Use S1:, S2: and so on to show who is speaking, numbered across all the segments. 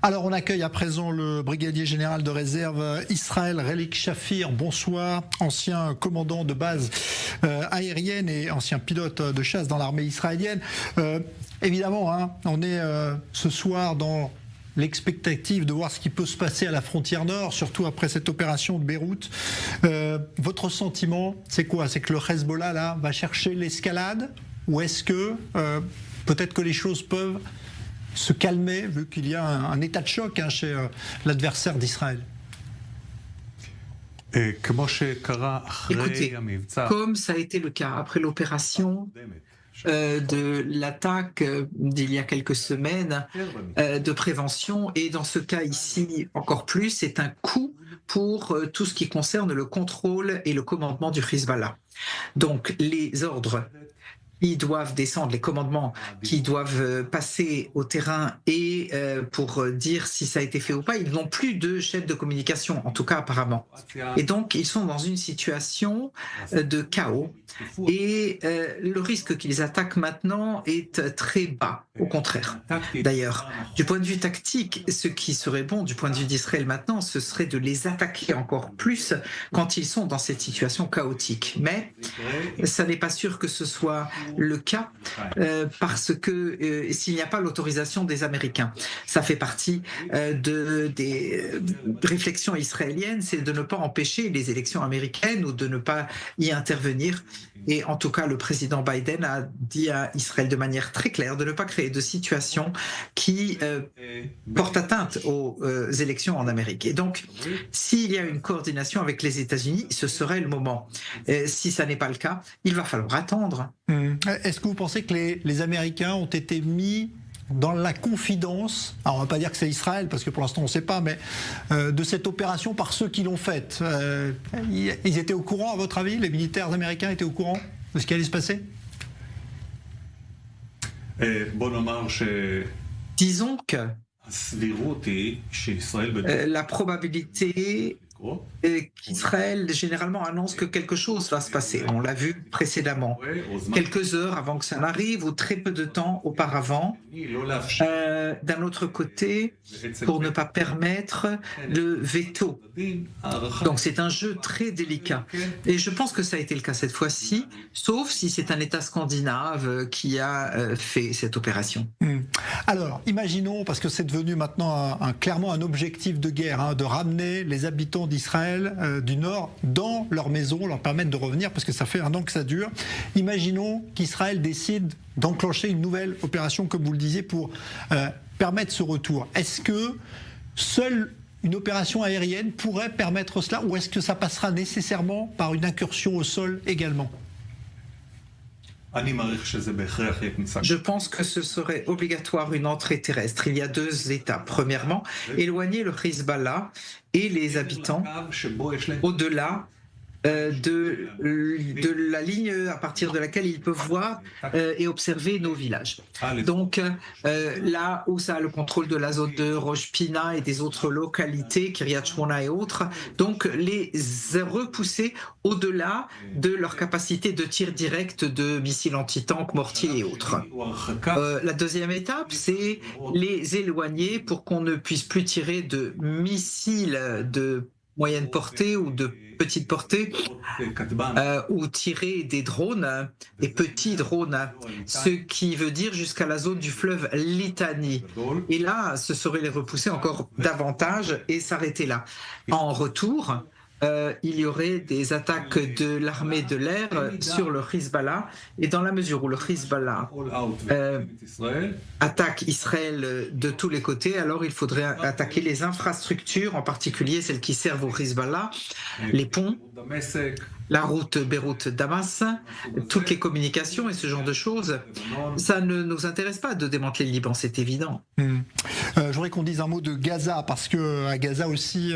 S1: Alors on accueille à présent le brigadier général de réserve Israël Relik Shafir. Bonsoir, ancien commandant de base aérienne et ancien pilote de chasse dans l'armée israélienne. Évidemment, on est ce soir dans l'expectative de voir ce qui peut se passer à la frontière nord, surtout après cette opération de Beyrouth. Votre sentiment, c'est quoi? C'est que le Hezbollah là va chercher l'escalade, ou est-ce que peut-être que les choses peuvent se calmer vu qu'il y a un état de choc chez l'adversaire d'Israël?
S2: Écoutez, comme ça a été le cas après l'opération de l'attaque d'il y a quelques semaines de prévention, et dans ce cas ici encore plus, c'est un coup pour tout ce qui concerne le contrôle et le commandement du Hezbollah. Donc les ordres qui doivent descendre, les commandements qui doivent passer au terrain et pour dire si ça a été fait ou pas, ils n'ont plus de chef de communication, en tout cas apparemment. Et donc ils sont dans une situation de chaos, et le risque qu'ils attaquent maintenant est très bas, au contraire. D'ailleurs, du point de vue tactique, ce qui serait bon du point de vue d'Israël maintenant, ce serait de les attaquer encore plus quand ils sont dans cette situation chaotique. Mais ça n'est pas sûr que ce soit le cas parce que s'il n'y a pas l'autorisation des Américains, ça fait partie des réflexions israéliennes, c'est de ne pas empêcher les élections américaines ou de ne pas y intervenir. Et en tout cas, le président Biden a dit à Israël de manière très claire de ne pas créer de situation qui porte atteinte aux élections en Amérique. Et donc, s'il y a une coordination avec les États-Unis, ce serait le moment. Si ça n'est pas le cas, il va falloir attendre.
S1: Est-ce que vous pensez que les Américains ont été mis dans la confidence, alors on ne va pas dire que c'est Israël, parce que pour l'instant on ne sait pas, mais de cette opération par ceux qui l'ont faite? Ils étaient au courant, à votre avis? Les militaires américains étaient au courant de ce qui allait se passer?
S2: Disons que la probabilité qu'Israël généralement annonce que quelque chose va se passer. On l'a vu précédemment, quelques heures avant que ça n'arrive ou très peu de temps auparavant. D'un autre côté, pour ne pas permettre le veto. Donc c'est un jeu très délicat. Et je pense que ça a été le cas cette fois-ci, sauf si c'est un État scandinave qui a fait cette opération.
S1: Alors, imaginons, parce que c'est devenu maintenant clairement un objectif de guerre, de ramener les habitants d'Israël du Nord dans leur maison, leur permettre de revenir, parce que ça fait un an que ça dure. Imaginons qu'Israël décide d'enclencher une nouvelle opération, comme vous le disiez, pour permettre ce retour. Est-ce que seule une opération aérienne pourrait permettre cela, ou est-ce que ça passera nécessairement par une incursion au sol également?
S2: Je pense que ce serait obligatoire une entrée terrestre. Il y a deux étapes. Premièrement, éloigner le Hezbollah et les habitants au-delà de la ligne à partir de laquelle ils peuvent voir et observer nos villages. Donc là où ça a le contrôle de la zone de Rosh Pina et des autres localités, Kiryat Shmona et autres, donc les repousser au-delà de leur capacité de tir direct de missiles anti-tanks, mortiers et autres. La deuxième étape, c'est les éloigner pour qu'on ne puisse plus tirer de missiles de moyenne portée ou de petite portée, ou tirer des drones, des petits drones, ce qui veut dire jusqu'à la zone du fleuve Litani. Et là, ce serait les repousser encore davantage et s'arrêter là. En retour, il y aurait des attaques de l'armée de l'air sur le Hezbollah, et dans la mesure où le Hezbollah attaque Israël de tous les côtés, alors il faudrait attaquer les infrastructures, en particulier celles qui servent au Hezbollah, les ponts, la route Beyrouth-Damas, toutes les communications et ce genre de choses. Ça ne nous intéresse pas de démanteler le Liban, c'est évident.
S1: Je voudrais qu'on dise un mot de Gaza, parce qu'à Gaza aussi,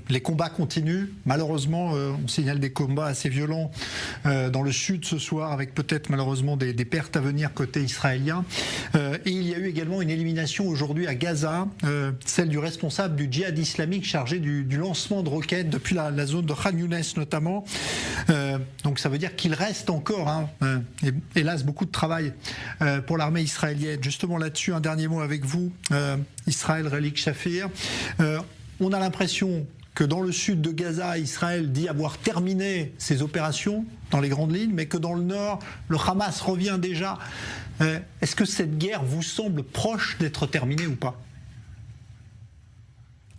S1: les combats continuent. malheureusement, on signale des combats assez violents dans le sud ce soir, avec peut-être malheureusement des pertes à venir côté israélien. Et il y a eu également une élimination aujourd'hui à Gaza, celle du responsable du djihad islamique chargé du lancement de roquettes depuis la zone de Khan Younes notamment. Donc ça veut dire qu'il reste encore, hélas, beaucoup de travail pour l'armée israélienne. Justement là-dessus, un dernier mot avec vous, Israël Relik Shafir. On a l'impression que dans le sud de Gaza, Israël dit avoir terminé ses opérations dans les grandes lignes, mais que dans le nord, le Hamas revient déjà. Est-ce que cette guerre vous semble proche d'être terminée ou pas?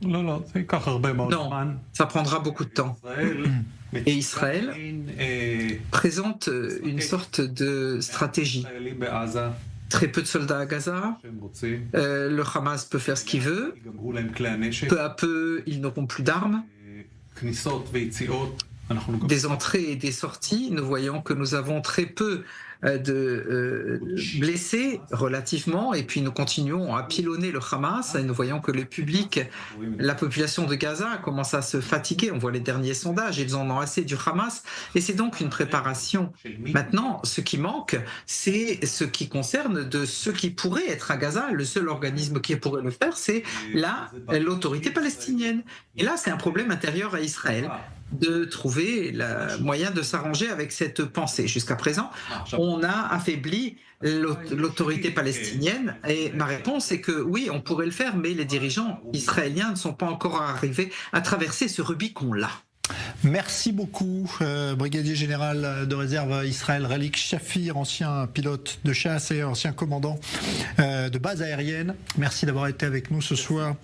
S2: Non, ça prendra beaucoup de temps. Et Israël présente une sorte de stratégie. Très peu de soldats à Gaza, le Hamas peut faire ce qu'il veut, peu à peu ils n'auront plus d'armes, des entrées et des sorties, nous voyons que nous avons très peu de blessés relativement, et puis nous continuons à pilonner le Hamas, et nous voyons que le public, la population de Gaza commence à se fatiguer, on voit les derniers sondages, ils en ont assez du Hamas, et c'est donc une préparation. Maintenant, ce qui manque, c'est ce qui concerne de ceux qui pourraient être à Gaza. Le seul organisme qui pourrait le faire, c'est l'autorité palestinienne. Et là, c'est un problème intérieur à Israël, de trouver le moyen de s'arranger avec cette pensée. Jusqu'à présent, on a affaibli l'autorité palestinienne et ma réponse est que oui, on pourrait le faire, mais les dirigeants israéliens ne sont pas encore arrivés à traverser ce Rubicon-là.
S1: Merci beaucoup, brigadier général de réserve Israël Relik Shafir, ancien pilote de chasse et ancien commandant de base aérienne. Merci d'avoir été avec nous ce soir.